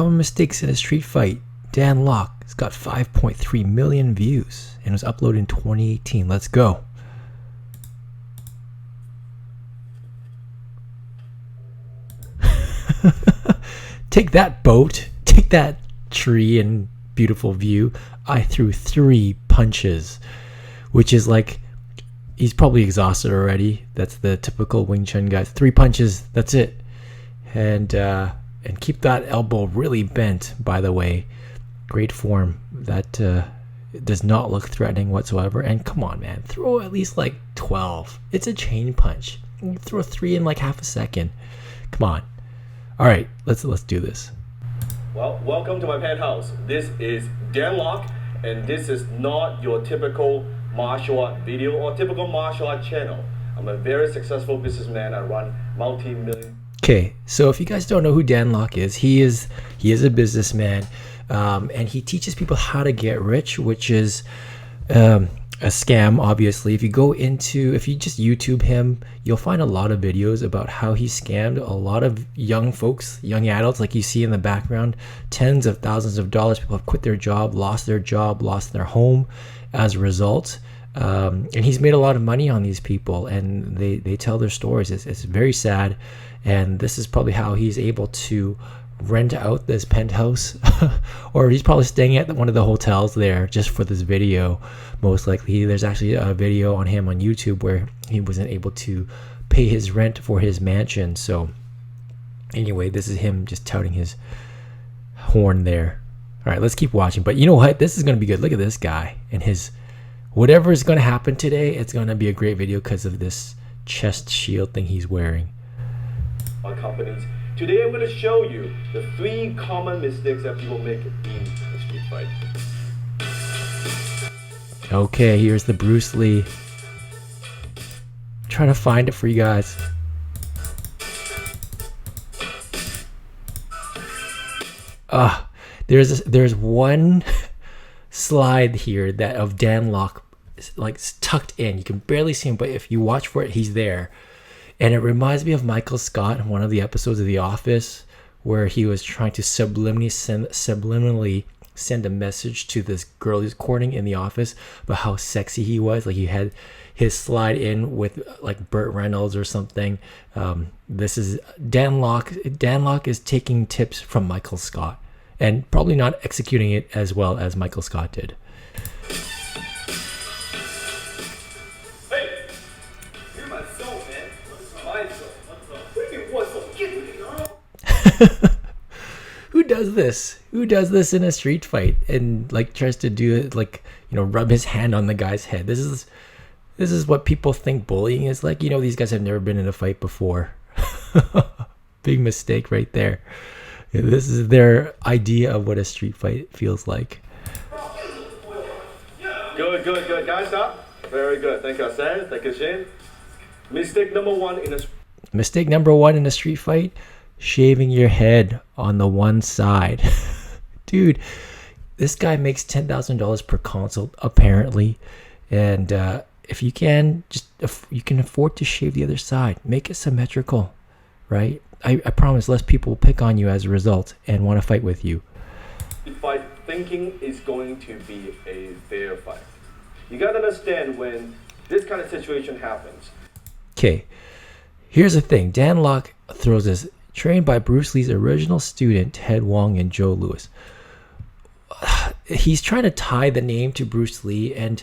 Common mistakes in a street fight. Dan Lok has got 5.3 million views and was uploaded in 2018. Let's go. Take that boat. Take that tree and beautiful view. I threw 3 punches, which is like, he's probably exhausted already. That's the typical Wing Chun guys. 3 punches, that's it. And keep that elbow really bent, by the way. Great form. That does not look threatening whatsoever. And come on, man, throw at least like 12. It's a chain punch. You throw 3 in like half a second. Come on. All right, let's do this. Well, welcome to my penthouse. This is Dan Lok, and this is not your typical martial art video or typical martial art channel. I'm a very successful businessman. I run multi-million. Okay, so if you guys don't know who Dan Lok is, he is a businessman, and he teaches people how to get rich, which is a scam, obviously. If you just YouTube him, you'll find a lot of videos about how he scammed a lot of young folks, young adults, like you see in the background. Tens of thousands of dollars. People have quit their job, lost their home as a result. And he's made a lot of money on these people, and they tell their stories. It's very sad, and this is probably how he's able to rent out this penthouse or he's probably staying at one of the hotels there just for this video. Most likely there's actually a video on him on YouTube where he wasn't able to pay his rent for his mansion. So anyway, this is him just touting his horn there. All right, let's keep watching. But you know what, this is going to be good. Look at this guy and his whatever is going to happen today. It's going to be a great video because of this chest shield thing he's wearing. Our companies. Today I'm going to show you the 3 common mistakes that people make in a street fight. Okay, here's the Bruce Lee. I'm trying to find it for you guys. There's one slide here that of Dan Lok, like tucked in. You can barely see him, but if you watch for it, he's there. And it reminds me of Michael Scott in one of the episodes of The Office where he was trying to subliminally send a message to this girl he's courting in the office about how sexy he was. Like he had his slide in with like Burt Reynolds or something. This is Dan Lok. Dan Lok is taking tips from Michael Scott and probably not executing it as well as Michael Scott did. Who does this in a street fight and like tries to do it, like, you know, rub his hand on the guy's head? This is what people think bullying is like. You know, these guys have never been in a fight before. Big mistake right there. This is their idea of what a street fight feels like. Good. Guys, up. Very good. Thank you, Sam. Thank you, Shane. Mistake number one in a street fight: shaving your head on the one side. Dude, this guy makes $10,000 per consult apparently, and if you can afford to shave the other side, make it symmetrical, right? I promise less people will pick on you as a result and want to fight with you. Fight thinking is going to be a fair fight. You got to understand when this kind of situation happens. Okay, here's the thing. Dan Lok throws this, trained by Bruce Lee's original student Ted Wong and Joe Louis. He's trying to tie the name to Bruce Lee, and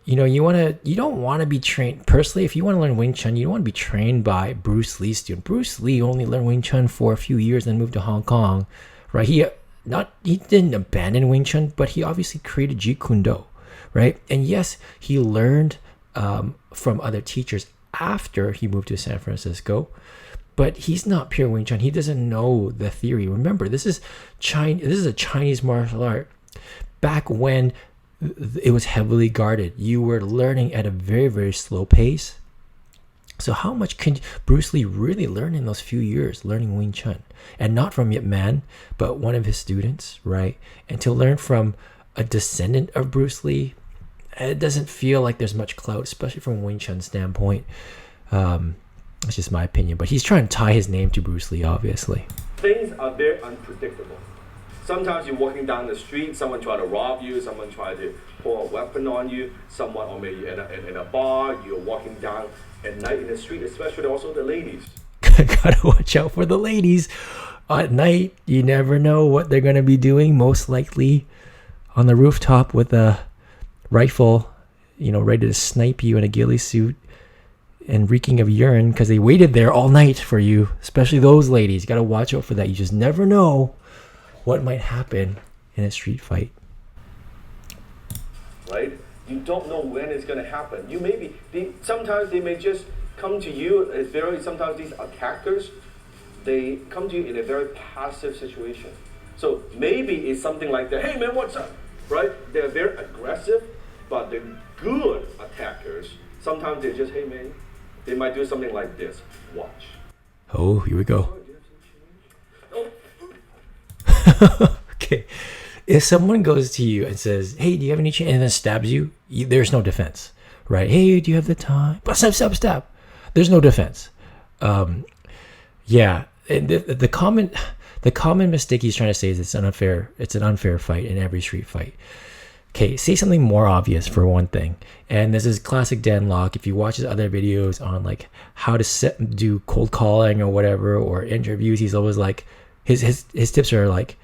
you know, you don't want to be trained personally. If you want to learn Wing Chun, you don't want to be trained by Bruce Lee's student. Bruce Lee only learned Wing Chun for a few years and moved to Hong Kong, right? He didn't abandon Wing Chun, but he obviously created Jeet Kune Do, right? And yes, he learned from other teachers after he moved to San Francisco, but he's not pure Wing Chun. He doesn't know the theory. Remember, this is a Chinese martial art. Back when it was heavily guarded, you were learning at a very, very slow pace. So how much can Bruce Lee really learn in those few years learning Wing Chun? And not from Yip Man, but one of his students, right? And to learn from a descendant of Bruce Lee, it doesn't feel like there's much clout, especially from a Wing Chun standpoint. It's just my opinion. But he's trying to tie his name to Bruce Lee, obviously. Things are very unpredictable. Sometimes you're walking down the street, someone try to rob you, someone try to pull a weapon on you, someone, or maybe in a bar, you're walking down at night in the street, especially also the ladies. Gotta watch out for the ladies. At night, you never know what they're gonna be doing. Most likely on the rooftop with a rifle, ready to snipe you in a ghillie suit and reeking of urine because they waited there all night for you. Especially those ladies. You gotta watch out for that. You just never know what might happen in a street fight. Right? You don't know when it's going to happen. Sometimes they may just come to you. Sometimes these attackers, they come to you in a very passive situation. So maybe it's something like that. Hey man, what's up? Right? They're very aggressive, but the good attackers, sometimes they just, hey man, they might do something like this. Watch. Oh, here we go. Okay. If someone goes to you and says, hey, do you have any change? And then stabs you, there's no defense, right? Hey, do you have the time? But stop. There's no defense. Yeah. And the common mistake he's trying to say is it's an unfair fight in every street fight. Okay, say something more obvious for one thing. And this is classic Dan Lok. If you watch his other videos on like how to do cold calling or whatever, or interviews, he's always like, his tips are like,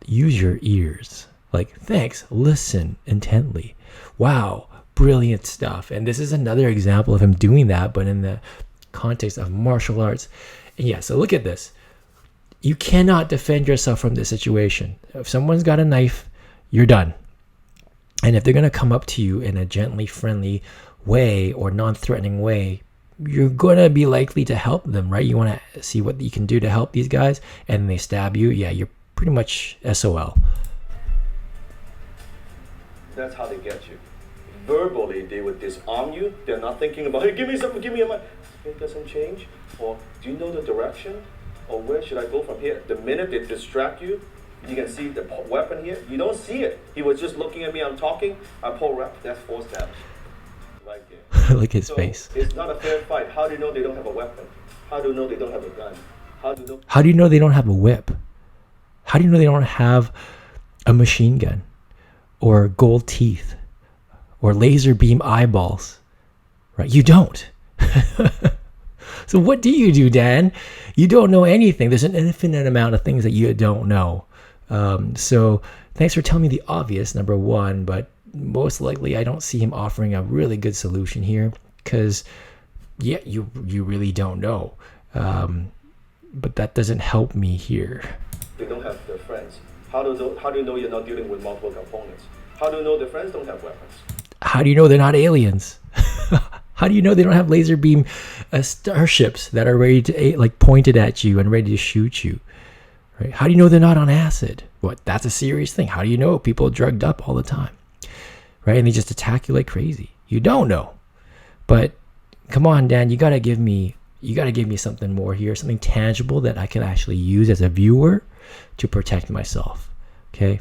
use your ears. Like, thanks, listen intently. Wow, brilliant stuff. And this is another example of him doing that, but in the context of martial arts. And yeah, so look at this. You cannot defend yourself from this situation. If someone's got a knife, you're done. And if they're going to come up to you in a gently friendly way or non-threatening way, you're going to be likely to help them, right? You want to see what you can do to help these guys, and they stab you. Yeah, you're pretty much SOL. That's how they get you. Verbally, they would disarm you. They're not thinking about, hey, give me a money. Get some change. Or do you know the direction? Or where should I go from here? The minute they distract you, you can see the weapon here. You don't see it. He was just looking at me. I'm talking. I pull rep. That's 4 stabs. Right there. Look at his face. It's not a fair fight. How do you know they don't have a weapon? How do you know they don't have a gun? How do you know they don't have a whip? How do you know they don't have a machine gun or gold teeth or laser beam eyeballs? Right? You don't. So what do you do, Dan? You don't know anything. There's an infinite amount of things that you don't know. So thanks for telling me the obvious, number one, but most likely I don't see him offering a really good solution here because, yeah, you really don't know. But that doesn't help me here. They don't have their friends. How do you know you're not dealing with multiple components? How do you know their friends don't have weapons? How do you know they're not aliens? How do you know they don't have laser beam starships that are ready to pointed at you and ready to shoot you? Right? How do you know they're not on acid? What? That's a serious thing. How do you know people drugged up all the time? Right? And they just attack you like crazy. You don't know. But come on, Dan, you gotta give me something more here, something tangible that I can actually use as a viewer to protect myself. Okay?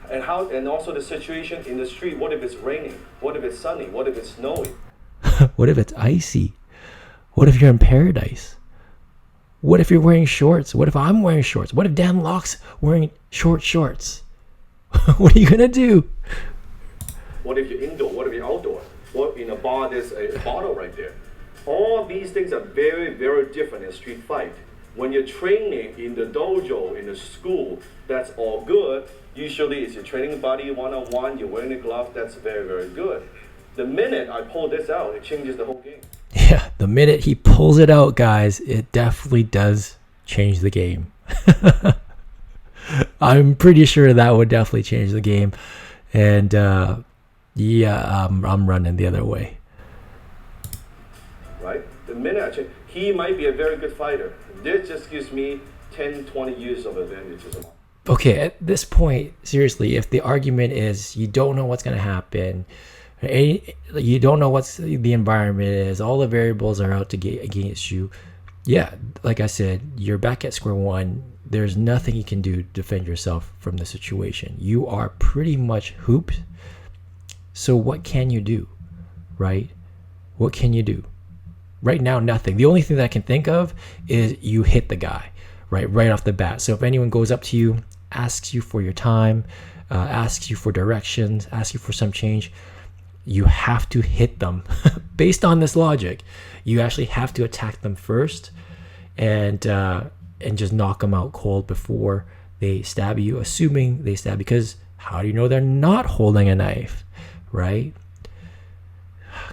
And also the situation in the street. What if it's raining? What if it's sunny? What if it's snowy? What if it's icy? What if you're in paradise? What if you're wearing shorts? What if I'm wearing shorts? What if Dan Lok's wearing short shorts? What are you gonna do? What if you're indoor? What if you're outdoor? What in a bar there's a bottle right there? All these things are very, very different in a street fight. When you're training in the dojo, in the school, that's all good. Usually it's your training buddy one-on-one, you're wearing a glove, that's very, very good. The minute I pull this out, it changes the whole game. Yeah, the minute he pulls it out, guys, it definitely does change the game. I'm pretty sure that would definitely change the game. And I'm running the other way. Right? The minute I change, he might be a very good fighter. This just gives me 10, 20 years of advantages. Okay, at this point, seriously, if the argument is you don't know what's going to happen, you don't know what the environment is, all the variables are out to get against you, yeah, like I said, you're back at square one. There's nothing you can do to defend yourself from the situation. You are pretty much hooped. So what can you do, right? What can you do? Right now, nothing. The only thing that I can think of is you hit the guy, right off the bat. So if anyone goes up to you, asks you for your time, asks you for directions, asks you for some change, you have to hit them. Based on this logic, you actually have to attack them first, and just knock them out cold before they stab you, assuming they stab, because how do you know they're not holding a knife, right?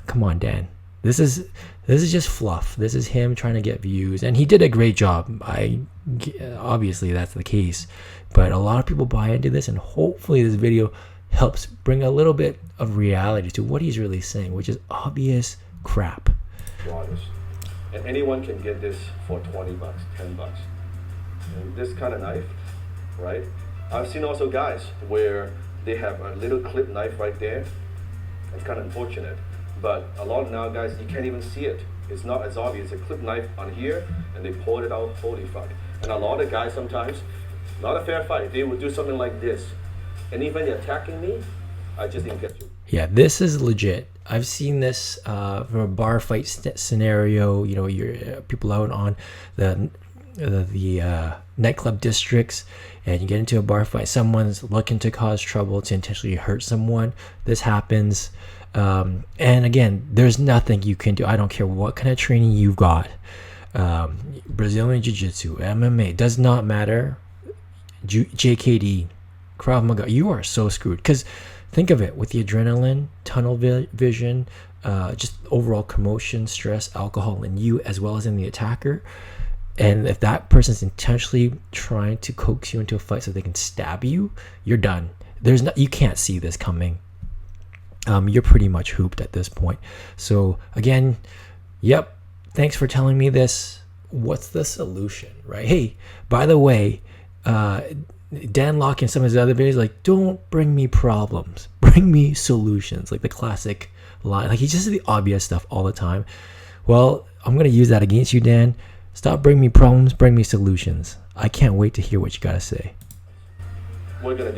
Come on, Dan. This is just fluff. This is him trying to get views, and he did a great job. Obviously that's the case, but a lot of people buy into this, and hopefully this video helps bring a little bit of reality to what he's really saying, which is obvious crap. And anyone can get this for $20, $10. And this kind of knife, right? I've seen also guys where they have a little clip knife right there. It's kind of unfortunate, but a lot of now guys, you can't even see it. It's not as obvious. It's a clip knife on here, and they pulled it out. Holy fuck! And a lot of guys sometimes, not a fair fight, they would do something like this, and even they're attacking me, I just didn't get you. Yeah, this is legit. I've seen this from a bar fight scenario. You know, you're people out on the nightclub districts, and you get into a bar fight. Someone's looking to cause trouble, to intentionally hurt someone. This happens, and again, there's nothing you can do. I don't care what kind of training you've got. Brazilian Jiu-Jitsu, MMA, does not matter. JKD, Krav Maga, you are so screwed. Because think of it, with the adrenaline, tunnel vision, just overall commotion, stress, alcohol in you as well as in the attacker. And if that person's intentionally trying to coax you into a fight so they can stab you, you're done. You can't see this coming. You're pretty much hooped at this point. So again, yep, thanks for telling me this. What's the solution, right? Hey, by the way, Dan Lok in some of his other videos, like, don't bring me problems, bring me solutions, like the classic line. Like, he just says the obvious stuff all the time. Well, I'm gonna use that against you, Dan. Stop bringing me problems, bring me solutions. I can't wait to hear what you gotta say. What are you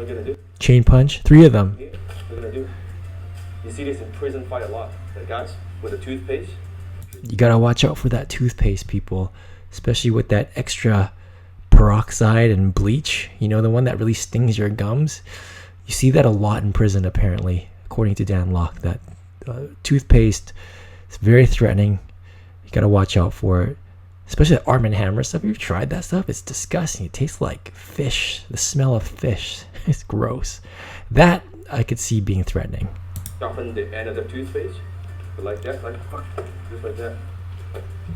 gonna do? Chain punch, 3 of them. Yeah, what are you gonna do? You see this in prison fight a lot. The guys with the toothpaste. You gotta watch out for that toothpaste, people, especially with that extra peroxide and bleach. You know, the one that really stings your gums. You see that a lot in prison, apparently, according to Dan Lok. That toothpaste is very threatening. You gotta watch out for it, especially the Arm & Hammer stuff. You've tried that stuff? It's disgusting. It tastes like fish. The smell of fish. It's gross. That I could see being threatening. Sharpen the end of the toothpaste, like that, like just like that,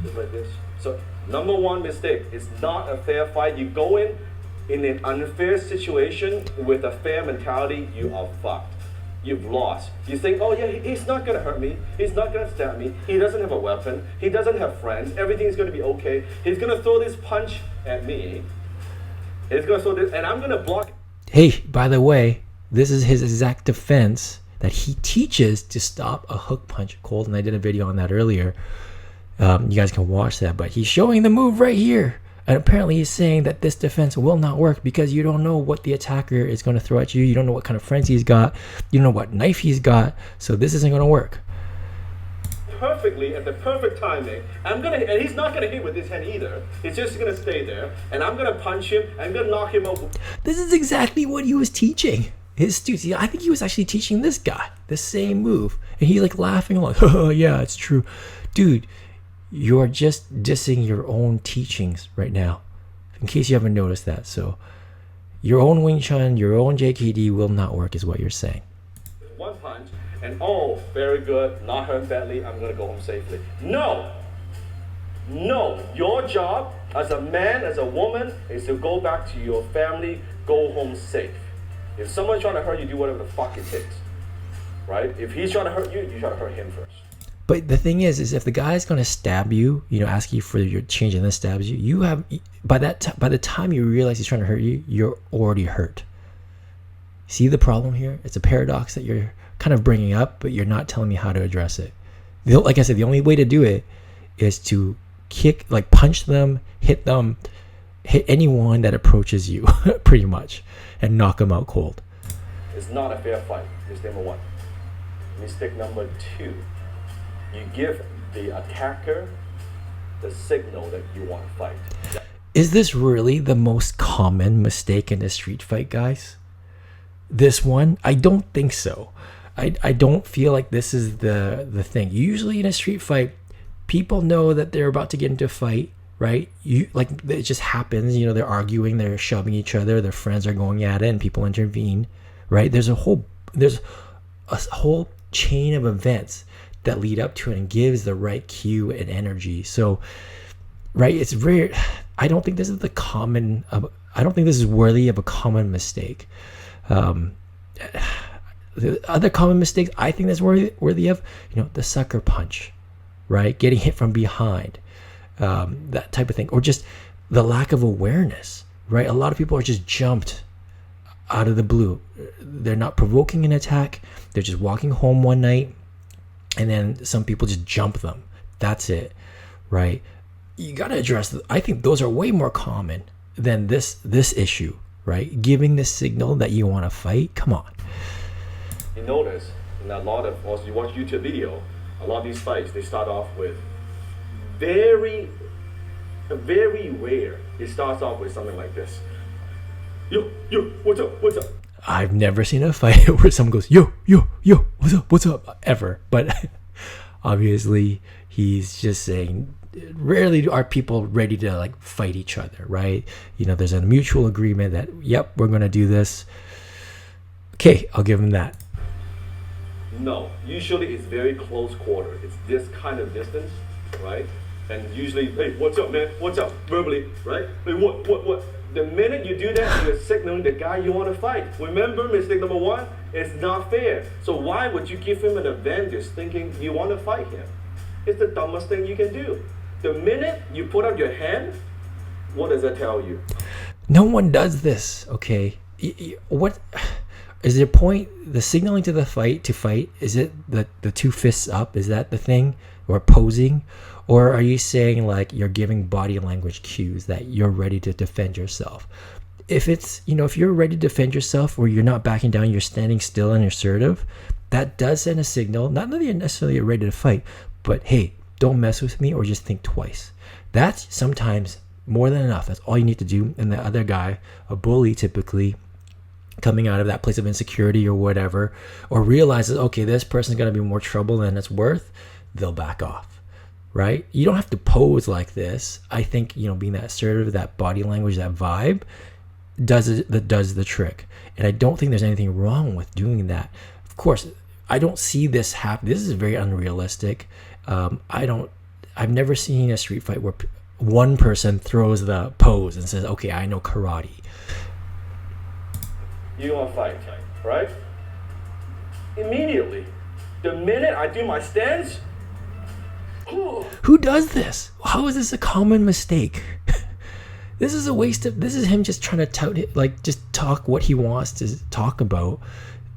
just like this. So number one mistake: it's not a fair fight. You go in an unfair situation with a fair mentality, you are fucked. You've lost. You think, oh yeah, he's not gonna hurt me. He's not gonna stab me. He doesn't have a weapon. He doesn't have friends. Everything's gonna be okay. He's gonna throw this punch at me. He's gonna throw this, and I'm gonna block. Hey, by the way, this is his exact defense that he teaches to stop a hook punch cold, and I did a video on that earlier. You guys can watch that, but he's showing the move right here. And apparently he's saying that this defense will not work because you don't know what the attacker is going to throw at you. You don't know what kind of friends he's got. You don't know what knife he's got. So this isn't going to work. Perfectly at the perfect timing. And he's not gonna hit with his hand either. He's just gonna stay there, and I'm gonna punch him. I'm gonna knock him over. This is exactly what he was teaching his students. I think he was actually teaching this guy the same move, and he's like laughing along. Oh yeah, it's true, dude. You're just dissing your own teachings right now, in case you haven't noticed that. So your own Wing Chun, your own JKD will not work, is what you're saying. One punch, and oh, very good, not hurt badly, I'm gonna go home safely. No, your job as a man, as a woman, is to go back to your family, go home safe. If someone's trying to hurt you, do whatever the fuck it takes, right? If he's trying to hurt you, you try to hurt him first. But the thing is if the guy's gonna stab you, ask you for your change and then stabs you, you have by the time you realize he's trying to hurt you, you're already hurt. See the problem here? It's a paradox that you're kind of bringing up, but you're not telling me how to address it. Like I said, the only way to do it is to kick, like punch them, hit anyone that approaches you, pretty much, and knock them out cold. It's not a fair fight. Mistake number one. Mistake number two. You give the attacker the signal that you want to fight. Is this really the most common mistake in a street fight, guys? This one? I don't think so. I don't feel like this is the thing. Usually in a street fight, people know that they're about to get into a fight, right? It just happens, they're arguing, they're shoving each other, their friends are going at it and people intervene, right? There's a whole chain of events that lead up to it and gives the right cue and energy. So, right, it's rare. I don't think this is worthy of a common mistake. The other common mistakes I think that's worthy of, the sucker punch, right? Getting hit from behind, that type of thing, or just the lack of awareness, right? A lot of people are just jumped out of the blue. They're not provoking an attack. They're just walking home one night, and then some people just jump them. That's it, right? You got to address. I think those are way more common than this issue, right? Giving the signal that you want to fight. Come on. You notice in a lot of, also you watch YouTube video, a lot of these fights, they start off with very rare. It starts off with something like this. Yo, what's up? I've never seen a fight where someone goes, yo, what's up, ever. But obviously he's just saying, rarely are people ready to fight each other, right? There's a mutual agreement that, yep, we're going to do this. Okay, I'll give him that. No, usually it's very close quarter. It's this kind of distance, right? And usually, hey, what's up, man? What's up? Verbally, right? Hey, what? The minute you do that, you're signaling the guy you want to fight. Remember, mistake number one, it's not fair. So why would you give him an advantage thinking you want to fight him? It's the dumbest thing you can do. The minute you put up your hand, what does that tell you? No one does this, okay? What is the point? The signaling to fight, is it the two fists up? Is that the thing? Or posing? Or are you saying you're giving body language cues that you're ready to defend yourself? If it's, if you're ready to defend yourself or you're not backing down, you're standing still and assertive, that does send a signal, not that you're necessarily ready to fight, but hey, don't mess with me or just think twice. That's sometimes more than enough. That's all you need to do. And the other guy, a bully typically, coming out of that place of insecurity or whatever, or realizes, okay, this person's going to be more trouble than it's worth, they'll back off, right? You don't have to pose like this. I think, being that assertive, that body language, that vibe does the trick. And I don't think there's anything wrong with doing that. Of course, I don't see this happen. This is very unrealistic. I've never seen a street fight where one person throws the pose and says, okay, I know karate. You want to fight, right? Immediately, the minute I do my stance, who does this? How is this a common mistake? This is a waste of. This is him just trying to tout it, just talk what he wants to talk about.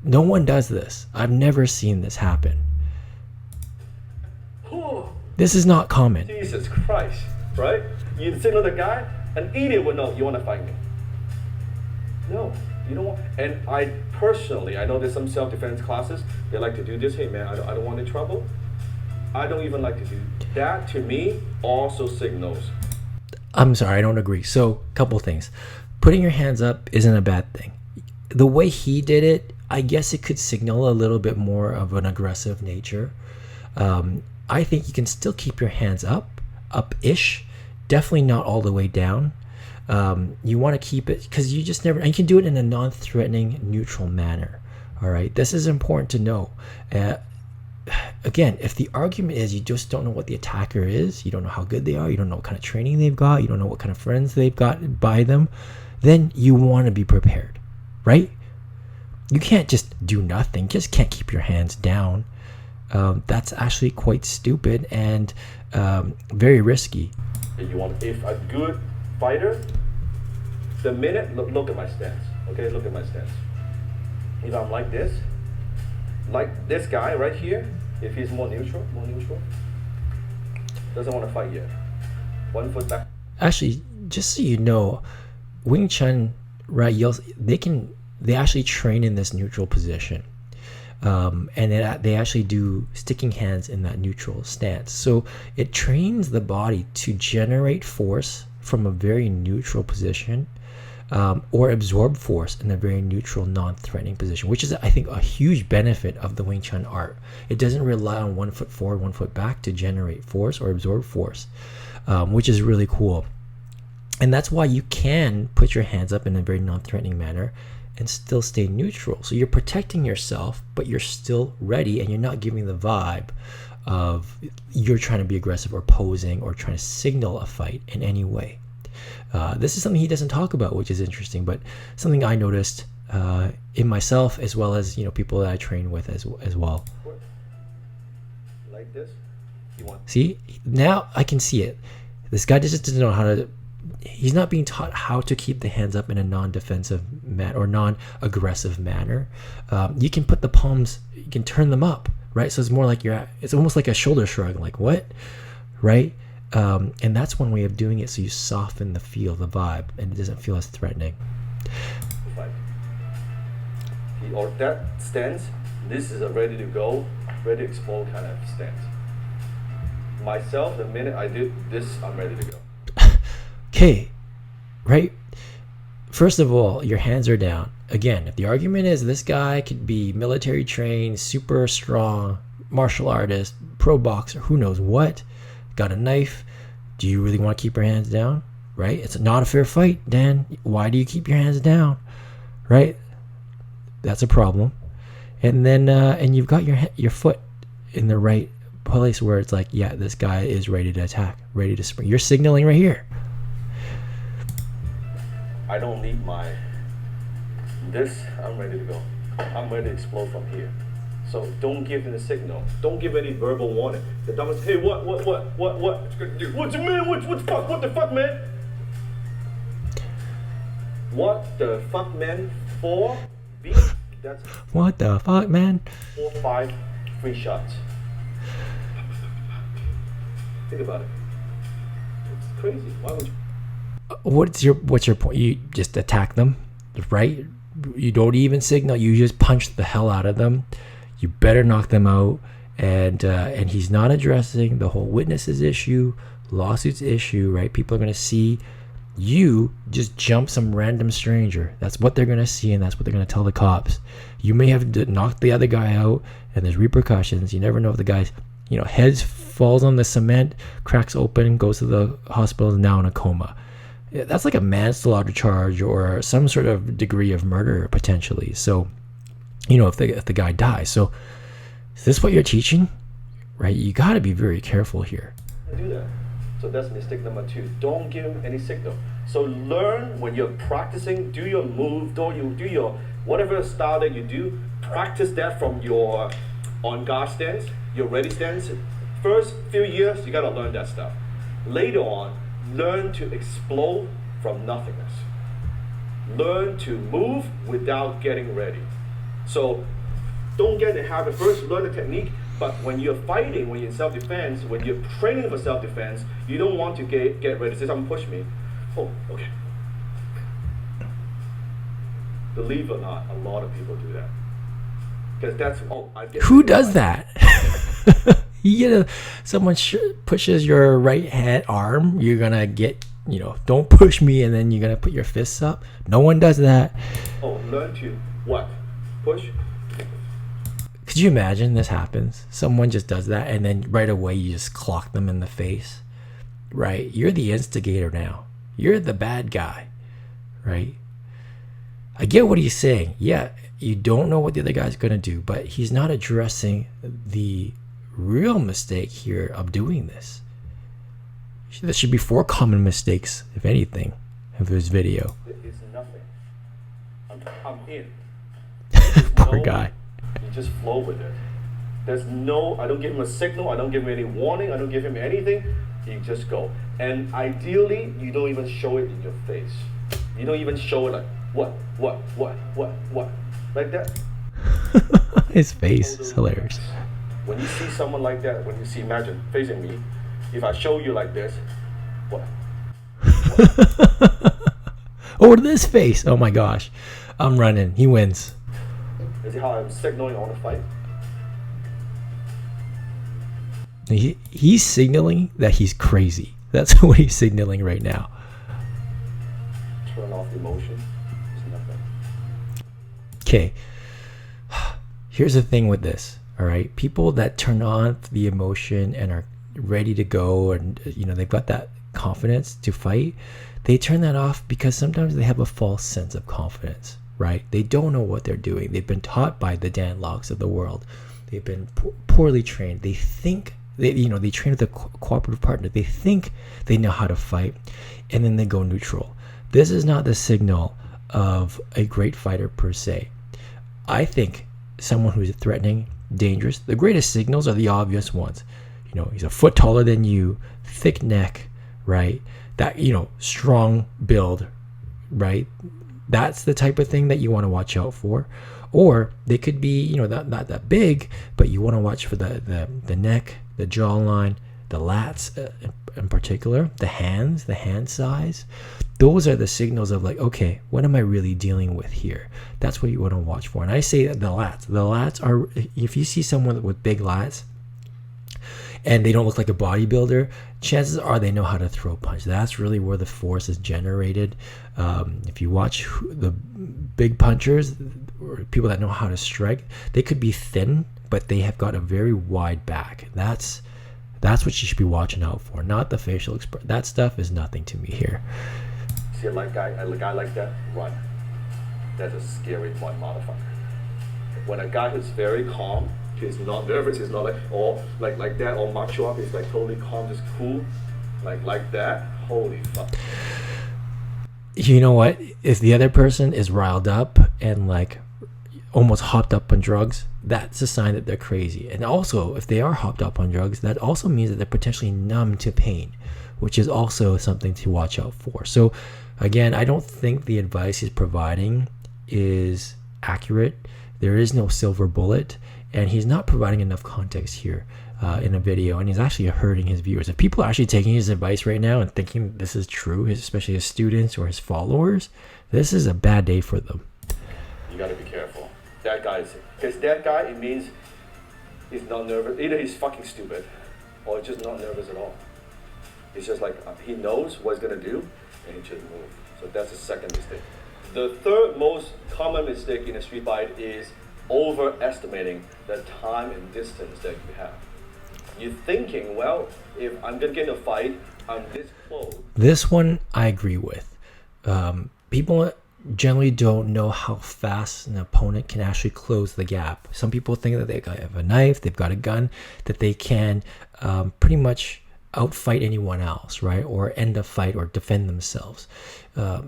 No one does this. I've never seen this happen. This is not common. Jesus Christ, right? You signal the guy, an idiot would know you want to fight me. No, you don't want. And I know there's some self-defense classes. They like to do this. Hey man, I don't want any trouble. I don't even like to do that. To me, also signals. I'm sorry, I don't agree. So, couple things. Putting your hands up isn't a bad thing. The way he did it, I guess it could signal a little bit more of an aggressive nature. I think you can still keep your hands up-ish, definitely not all the way down. You want to keep it because you just never, and you can do it in a non-threatening, neutral manner. All right, this is important to know. Again, if the argument is you just don't know what the attacker is, you don't know how good they are, you don't know what kind of training they've got, you don't know what kind of friends they've got by them, then you want to be prepared, right? You can't just do nothing, you just can't keep your hands down. That's actually quite stupid and very risky. If a good fighter, the minute, look at my stance, okay? Look at my stance. If I'm like this guy right here, if he's more neutral, doesn't want to fight yet. 1 foot back. Actually, just so you know, Wing Chun, right? They actually train in this neutral position. And they actually do sticking hands in that neutral stance. So it trains the body to generate force from a very neutral position, or absorb force in a very neutral, non-threatening position, which is, I think, a huge benefit of the Wing Chun art. It doesn't rely on 1 foot forward, 1 foot back to generate force or absorb force, which is really cool. And that's why you can put your hands up in a very non-threatening manner and still stay neutral. So you're protecting yourself, but you're still ready, and you're not giving the vibe of you're trying to be aggressive or posing or trying to signal a fight in any way. This is something he doesn't talk about, which is interesting, but something I noticed in myself, as well as people that I train with as well. Like this? You want? See, now I can see it. This guy just doesn't know how to. He's not being taught how to keep the hands up in a non-defensive or non-aggressive manner. You can put the palms, you can turn them up, right? So it's more like it's almost like a shoulder shrug, like what, right? And that's one way of doing it, so you soften the feel, the vibe, and it doesn't feel as threatening. Or that stance, this is a ready to go, ready to explode kind of stance. Myself, the minute I do this, I'm ready to go. Okay, right? First of all, your hands are down. Again, if the argument is this guy could be military trained, super strong, martial artist, pro boxer, who knows what, got a knife, do you really want to keep your hands down? Right? It's not a fair fight, Dan. Why do you keep your hands down? Right? That's a problem. And then and you've got your foot in the right place where it's like, yeah, this guy is ready to attack, ready to spring. You're signaling right here. I don't need this, I'm ready to go. I'm ready to explode from here. So don't give him a signal. Don't give any verbal warning. The dumbass, hey, what? What you mean? What the fuck, man? What the fuck, man? 4 B? That's what the fuck, man? 4, 5 free shots. Think about it. It's crazy. Why would you? What's your point? You just attack them, right? You don't even signal. You just punch the hell out of them. You better knock them out. And he's not addressing the whole witnesses issue, lawsuits issue, right? People are going to see you just jump some random stranger. That's what they're going to see, and that's what they're going to tell the cops. You may have knocked the other guy out, and there's repercussions. You never know if the guy's, head falls on the cement, cracks open, goes to the hospital, and now in a coma. That's like a manslaughter charge or some sort of degree of murder potentially. So, if the guy dies. So, is this what you're teaching? Right? You got to be very careful here. Do that. So that's mistake number 2. Don't give him any signal. So learn when you're practicing, do your move, do your whatever style that you do, practice that from your on guard stance, your ready stance. First few years, you got to learn that stuff. Later on, learn to explode from nothingness. Learn to move without getting ready. So don't get in the habit. First, learn the technique. But when you're fighting, when you're in self-defense, when you're training for self-defense, you don't want to get ready. Say someone push me. Oh, okay. Believe it or not, a lot of people do that. Because that's who does that? Someone pushes your right hand arm, you're gonna get, don't push me, and then you're gonna put your fists up. No one does that. Oh, learn to what? Push. Could you imagine this happens? Someone just does that, and then right away you just clock them in the face, right? You're the instigator now. You're the bad guy, right? I get what he's saying. Yeah, you don't know what the other guy's going to do, but he's not addressing the real mistake here of doing this. There should be 4 common mistakes, if anything, of his video. It's nothing. I'm in. Poor guy. You just flow with it. I don't give him a signal, I don't give him any warning, I don't give him anything. You just go. And ideally, you don't even show it in your face. You don't even show it like, what? Like that. His face is hilarious. When you see someone like that, imagine facing me, if I show you like this, what? Or this face. Oh my gosh. I'm running. He wins. You see how I'm signaling on the fight? He's signaling that he's crazy. That's what he's signaling right now. Turn off emotion. It's nothing. Okay. Here's the thing with this. All right. People that turn on the emotion and are ready to go, and they've got that confidence to fight, they turn that off because sometimes they have a false sense of confidence, right? They don't know what they're doing. They've been taught by the Dan Locks of the world. They've been poorly trained. They think they train with a cooperative partner. They think they know how to fight, and then they go neutral. This is not the signal of a great fighter per se. I think someone who's threatening, dangerous, the greatest signals are the obvious ones. He's a foot taller than you, thick neck, right? That, strong build, right? That's the type of thing that you want to watch out for. Or they could be, not that big, but you want to watch for the neck, the jawline, the lats in particular, the hand size. Those are the signals of like, okay, what am I really dealing with here? That's what you want to watch for. And I say that the lats are, if you see someone with big lats and they don't look like a bodybuilder, chances are they know how to throw punch. That's really where the force is generated. If you watch the big punchers or people that know how to strike, they could be thin, but they have got a very wide back. That's what you should be watching out for, not the facial expression. That stuff is nothing to me here. See a guy like that, run. That's a scary one, motherfucker. When a guy is very calm, he's not nervous, he's not like that, or martial art, he's like totally calm, just cool, like that. Holy fuck. You know what? If the other person is riled up and like almost hopped up on drugs, that's a sign that they're crazy. And also, if they are hopped up on drugs, that also means that they're potentially numb to pain, which is also something to watch out for. So again, I don't think the advice he's providing is accurate. There is no silver bullet, and he's not providing enough context here in a video, and he's actually hurting his viewers. If people are actually taking his advice right now and thinking this is true, especially his students or his followers, this is a bad day for them. You gotta be careful. That guy because that guy, it means he's not nervous. Either he's fucking stupid or just not nervous at all. It's just like he knows what he's gonna do and he just moves. So that's the second mistake. The third most common mistake in a street fight is overestimating the time and distance that you have. You're thinking, well, if I'm gonna get in a fight, I'm this close. This one I agree with. People generally don't know how fast an opponent can actually close the gap. Some people think that they have a knife, they've got a gun, that they can pretty much outfight anyone else, right? Or end a fight or defend themselves.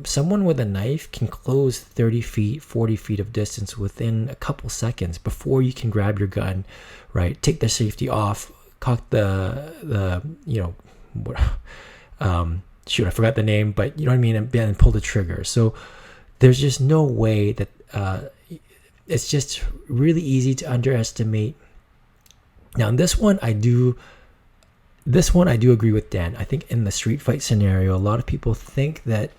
Someone with a knife can close 30 feet, 40 feet of distance within a couple seconds before you can grab your gun, right? Take the safety off, cock shoot, I forgot the name, but you know what I mean, and pull the trigger. So there's just no way that it's just really easy to underestimate. Now, in this one I do agree with Dan. I think in the street fight scenario, a lot of people think that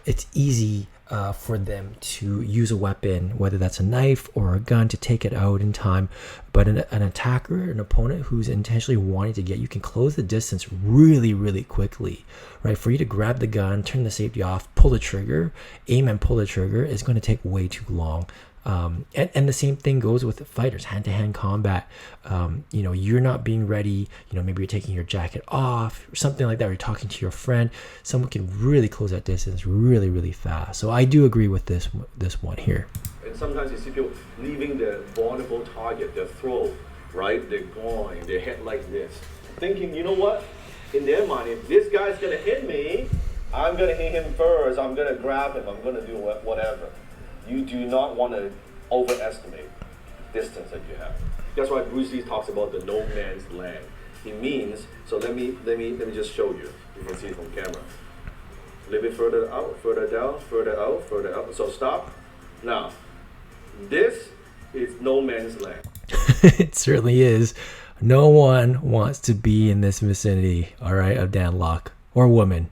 it's easy for them to use a weapon, whether that's a knife or a gun, to take it out in time. But an attacker, an opponent who's intentionally wanting to get you, can close the distance really, really quickly, right? For you to grab the gun, turn the safety off, pull the trigger, aim and pull the trigger is going to take way too long. And the same thing goes with fighters, hand-to-hand combat. You're not being ready, maybe you're taking your jacket off or something like that, or you're talking to your friend. Someone can really close that distance really, really fast. So I do agree with this one here. And sometimes you see people leaving the vulnerable target, their throat, right? They're going, their head like this, thinking, you know what? In their mind, if this guy's gonna hit me, I'm gonna hit him first, I'm gonna grab him, I'm gonna do whatever. You do not want to overestimate distance that you have. That's why Bruce Lee talks about the no man's land. He means, so let me just show you. You can see it from camera. A little bit further out, further down, further out, further out. So stop. Now, this is no man's land. It certainly is. No one wants to be in this vicinity, all right, of Dan Lok or woman,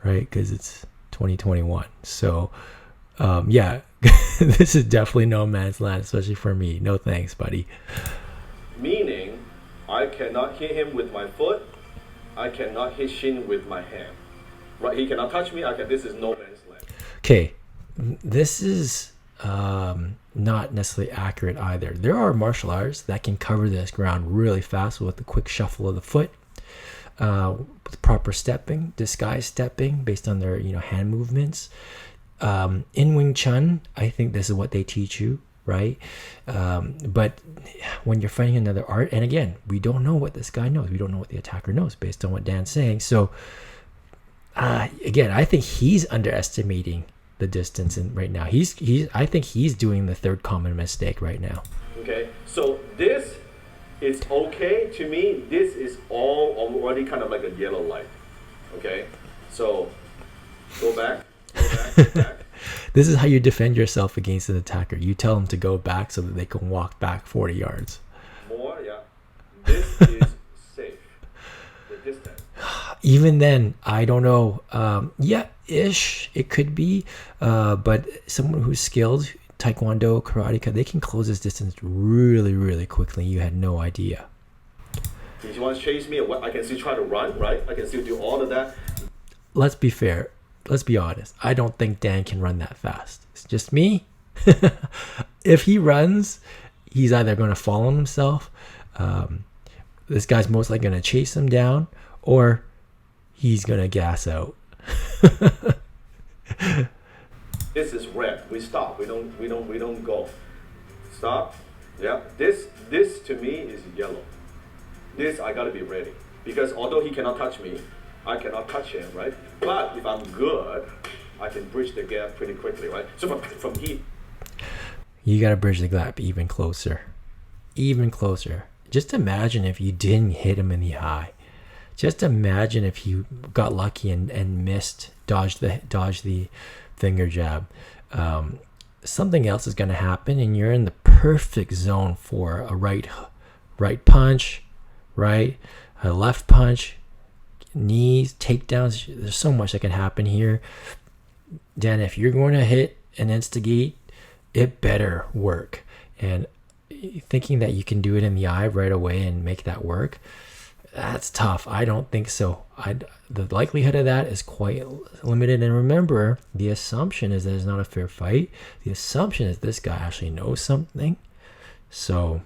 right? Because it's 2021. So Yeah, this is definitely no man's land, especially for me. No thanks, buddy. Meaning, I cannot hit him with my foot. I cannot hit Shin with my hand. Right? He cannot touch me. This is no man's land. Okay, this is not necessarily accurate either. There are martial arts that can cover this ground really fast with a quick shuffle of the foot, with proper stepping, disguise stepping based on their hand movements. In Wing Chun, I think this is what they teach you, right? But when you're fighting another art, and again, we don't know what this guy knows. We don't know what the attacker knows based on what Dan's saying. So again, I think he's underestimating the distance right now. I think he's doing the third common mistake right now. Okay, so this is okay to me. This is all already kind of like a yellow light. Okay, so go back. Back. This is how you defend yourself against an attacker. You tell them to go back so that they can walk back 40 yards. More, yeah. This is safe. The distance. Even then, I don't know. Ish, it could be. But someone who's skilled, Taekwondo, Karate, they can close this distance really, really quickly. You had no idea. If you want to chase me, I can still try to run, right? I can still do all of that. Let's be fair. Let's be honest. I don't think Dan can run that fast. It's just me. If he runs, he's either going to fall on himself. This guy's most likely going to chase him down, or he's going to gas out. This is red. We stop. We don't go. Stop. Yeah. This to me is yellow. This I gotta be ready, because although he cannot touch me, I cannot touch him, right? But if I'm good, I can bridge the gap pretty quickly, right? So from here, you got to bridge the gap even closer. Just imagine if you didn't hit him in the eye. Just imagine if you got lucky and missed, dodged the finger jab. Something else is going to happen, and you're in the perfect zone for a right punch, right, a left punch, knees, takedowns. There's so much that can happen here. Dan, if you're going to hit and instigate, it better work. And thinking that you can do it in the eye right away and make that work, that's tough. I don't think so. The likelihood of that is quite limited. And remember, the assumption is that it's not a fair fight. The assumption is this guy actually knows something. So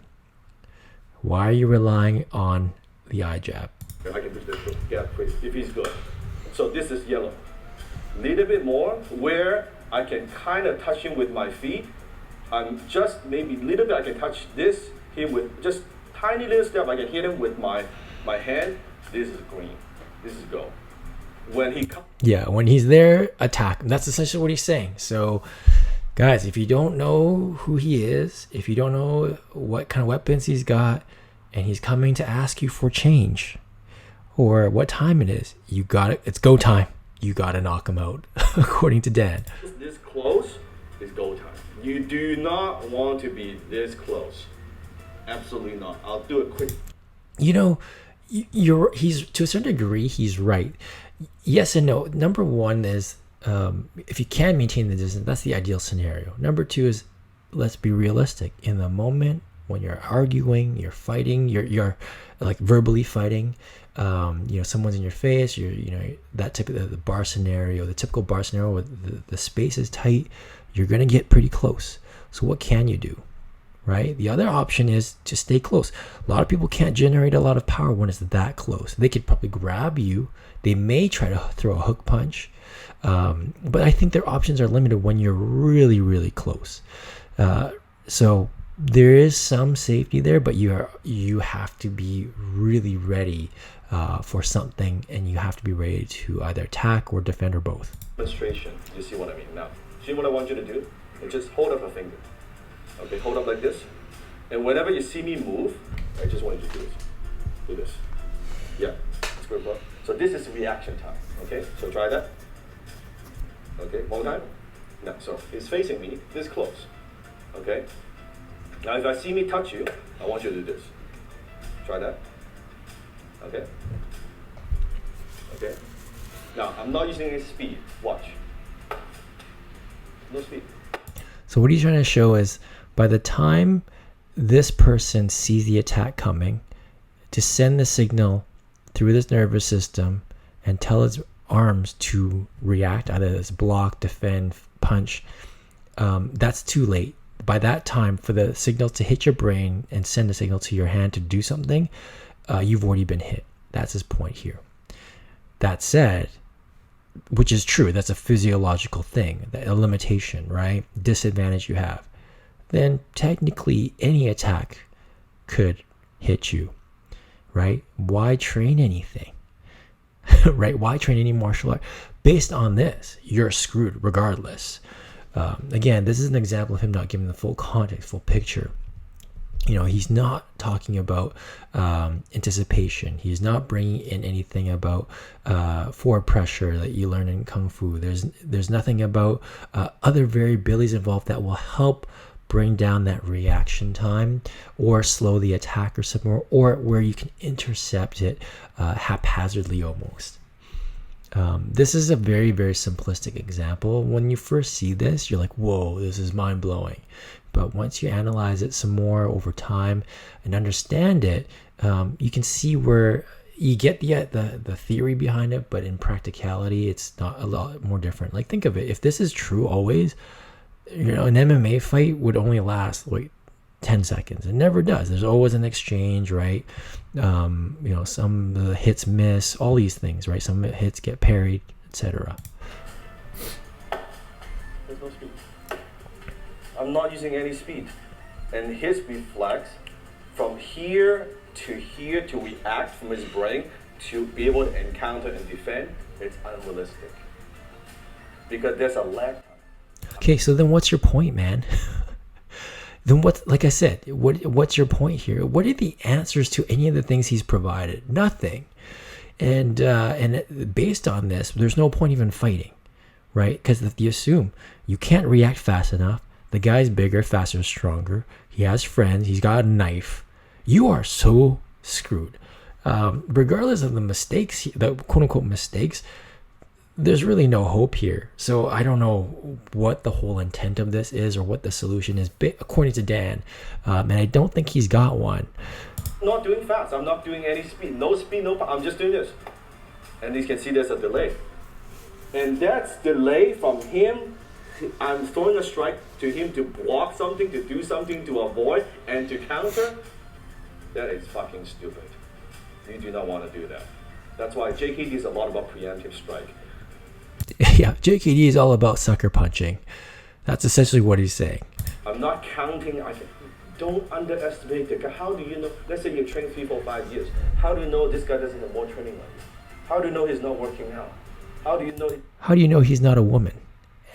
why are you relying on the eye jab? I can bridge the gap quick if he's good. So this is yellow. Little bit more where I can kind of touch him with my feet. I'm just maybe little bit. I can touch him with just tiny little step. I can hit him with my hand. This is green. This is go. When he's there, attack. That's essentially what he's saying. So, guys, if you don't know who he is, if you don't know what kind of weapons he's got, and he's coming to ask you for change, or what time it is, it's go time. You got to knock him out, according to Dan. This close is go time. You do not want to be this close. Absolutely not. I'll do it quick. He's to a certain degree, he's right. Yes and no. Number one is, if you can maintain the distance, that's the ideal scenario. Number two is, let's be realistic. In the moment when you're arguing, you're fighting, you're like verbally fighting, someone's in your face, that type of the bar scenario, the typical bar scenario where the space is tight, you're going to get pretty close. So what can you do? Right? The other option is to stay close. A lot of people can't generate a lot of power when it's that close. They could probably grab you. They may try to throw a hook punch. But I think their options are limited when you're really, really close. So there is some safety there, but you have to be really ready for something, and you have to be ready to either attack or defend or both. Demonstration. You see what I mean? Now, see what I want you to do? And just hold up a finger. Okay, hold up like this. And whenever you see me move, I just want you to do this. Do this. Yeah, that's good. So this is reaction time. Okay, so try that. Okay, one time. Now, so it's facing me this close. Okay. Now, if I see me touch you, I want you to do this. Try that. Okay. Okay. Now, I'm not using any speed. Watch. No speed. So what he's trying to show is by the time this person sees the attack coming, to send the signal through this nervous system and tell its arms to react, either as block, defend, punch, that's too late. By that time, for the signal to hit your brain and send a signal to your hand to do something, you've already been hit. That's his point here. That said, which is true, that's a physiological thing, a limitation, right? Disadvantage you have. Then technically any attack could hit you, right? Why train anything? Right? Why train any martial art? Based on this, you're screwed regardless. Again, this is an example of him not giving the full context, full picture. You know, he's not talking about anticipation. He's not bringing in anything about forward pressure that you learn in Kung Fu. There's nothing about other variabilities involved that will help bring down that reaction time or slow the attacker some more, or where you can intercept it haphazardly almost. This is a very, very simplistic example. When you first see this, you're like, whoa, this is mind-blowing. But once you analyze it some more over time and understand it, you can see where you get the theory behind it, but in practicality, it's not a lot more different. Like, think of it. If this is true always, you know, an MMA fight would only last like 10 seconds. It never does. There's always an exchange, right? You know, some of the hits miss, all these things, right? Some hits get parried, etc. There's no speed. I'm not using any speed. And his reflex from here to react from his brain to be able to encounter and defend, it's unrealistic. Because there's a lag time. Okay, so then what's your point, man? Then what, like I said, what's your point here? What are the answers to any of the things he's provided? Nothing. And based on this, there's no point even fighting, right? Because you assume you can't react fast enough. The guy's bigger, faster, stronger. He has friends. He's got a knife. You are so screwed. Regardless of the mistakes, the quote-unquote mistakes, there's really no hope here. So I don't know what the whole intent of this is or what the solution is, according to Dan. And I don't think he's got one. I'm not doing fast. I'm not doing any speed. No speed, no. I'm just doing this. And you can see there's a delay. And that's delay from him. I'm throwing a strike to him to block something, to do something, to avoid, and to counter. That is fucking stupid. You do not want to do that. That's why JKD is a lot about preemptive strike. Yeah, JKD is all about sucker punching. That's essentially what he's saying. I'm not counting. Don't underestimate the guy. How do you know? Let's say you train 3, 4, 5 years. How do you know this guy doesn't have more training than you? How do you know he's not working out? How do you know? How do you know he's not a woman?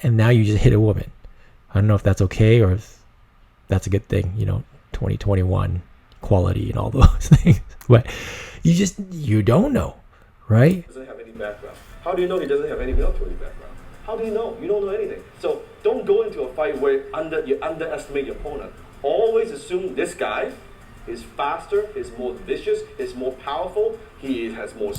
And now you just hit a woman. I don't know if that's okay or if that's a good thing. You know, 2021 quality and all those things. But you don't know, right? He doesn't have any background. How do you know he doesn't have any military background? How do you know? You don't know anything. So don't go into a fight where you underestimate your opponent. Always assume this guy is faster, is more vicious, is more powerful, he has more...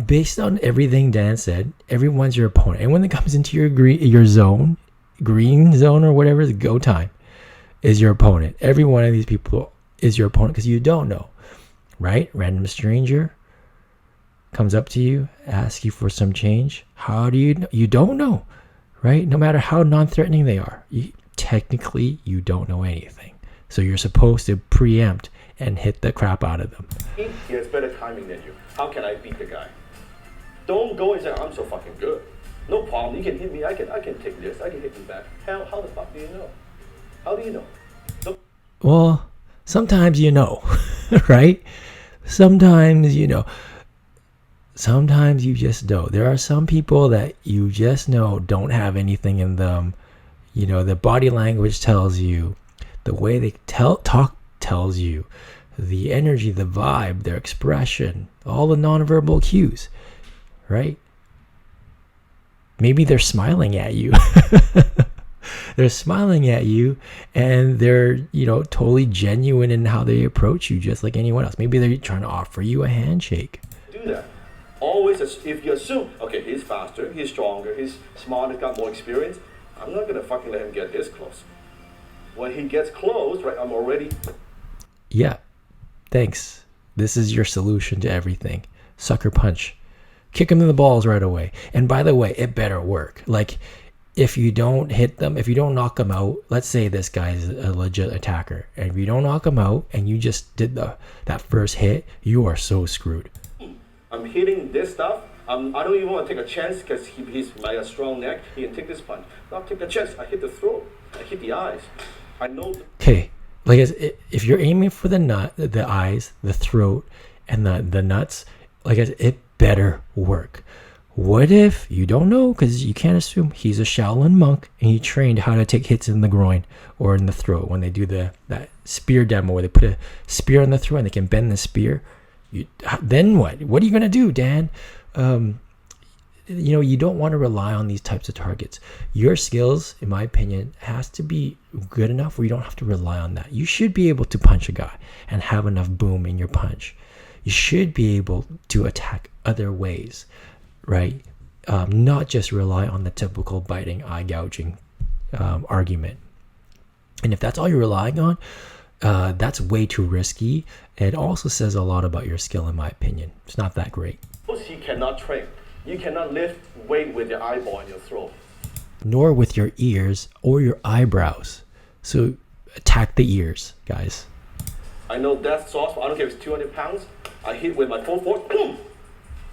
Based on everything Dan said, everyone's your opponent. And when it comes into your zone, green zone or whatever, the go time is your opponent. Every one of these people is your opponent because you don't know, right? Random stranger comes up to you, asks you for some change. How do you know? You don't know, right? No matter how non-threatening they are, technically you don't know anything. So you're supposed to preempt and hit the crap out of them. He has better timing than you. How can I beat the guy? Don't go and say, I'm so fucking good. No problem. You can hit me. I can take this. I can hit you back. How the fuck do you know? How do you know? Well, sometimes you know, right? Sometimes you know. Sometimes you just don't. There are some people that you just know don't have anything in them. You know, the body language tells you, the way they talk tells you, the energy, the vibe, their expression, all the nonverbal cues, right? Maybe they're smiling at you. They're smiling at you and they're, you know, totally genuine in how they approach you, just like anyone else. Maybe they're trying to offer you a handshake. Do that. Always, if you assume, okay, he's faster, he's stronger, he's smarter, got more experience, I'm not gonna fucking let him get this close. When he gets close, right, I'm already... Yeah, thanks. This is your solution to everything. Sucker punch. Kick him in the balls right away. And by the way, it better work. Like, if you don't hit them, if you don't knock them out, let's say this guy's a legit attacker, and if you don't knock him out and you just did that first hit, you are so screwed. I'm hitting this stuff. I don't even want to take a chance because he's like a strong neck. He can take this punch. Not take a chance. I hit the throat. I hit the eyes. I know. Okay, like if you're aiming for the eyes, the throat, and the nuts, like it better work. What if you don't know? Because you can't assume. He's a Shaolin monk and he trained how to take hits in the groin or in the throat when they do that spear demo where they put a spear in the throat and they can bend the spear. Then what? What are you gonna do, Dan? You don't want to rely on these types of targets. Your skills, in my opinion, has to be good enough where you don't have to rely on that. You should be able to punch a guy and have enough boom in your punch. You should be able to attack other ways, right? Not just rely on the typical biting, eye gouging argument. And if that's all you're relying on, that's way too risky. It also says a lot about your skill, in my opinion. It's not that great. You cannot train. You cannot lift weight with your eyeball in your throat. Nor with your ears or your eyebrows. So attack the ears, guys. I know that's sauce. I don't care if it's 200 pounds. I hit with my full force. Boom!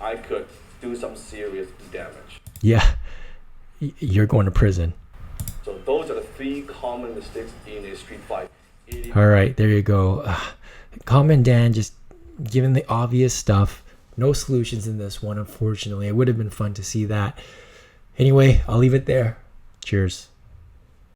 I could do some serious damage. Yeah. You're going to prison. So those are the 3 common mistakes in a street fight. All right, there you go. Common Dan just giving the obvious stuff. No solutions in this one, unfortunately. It would have been fun to see that. Anyway, I'll leave it there. Cheers.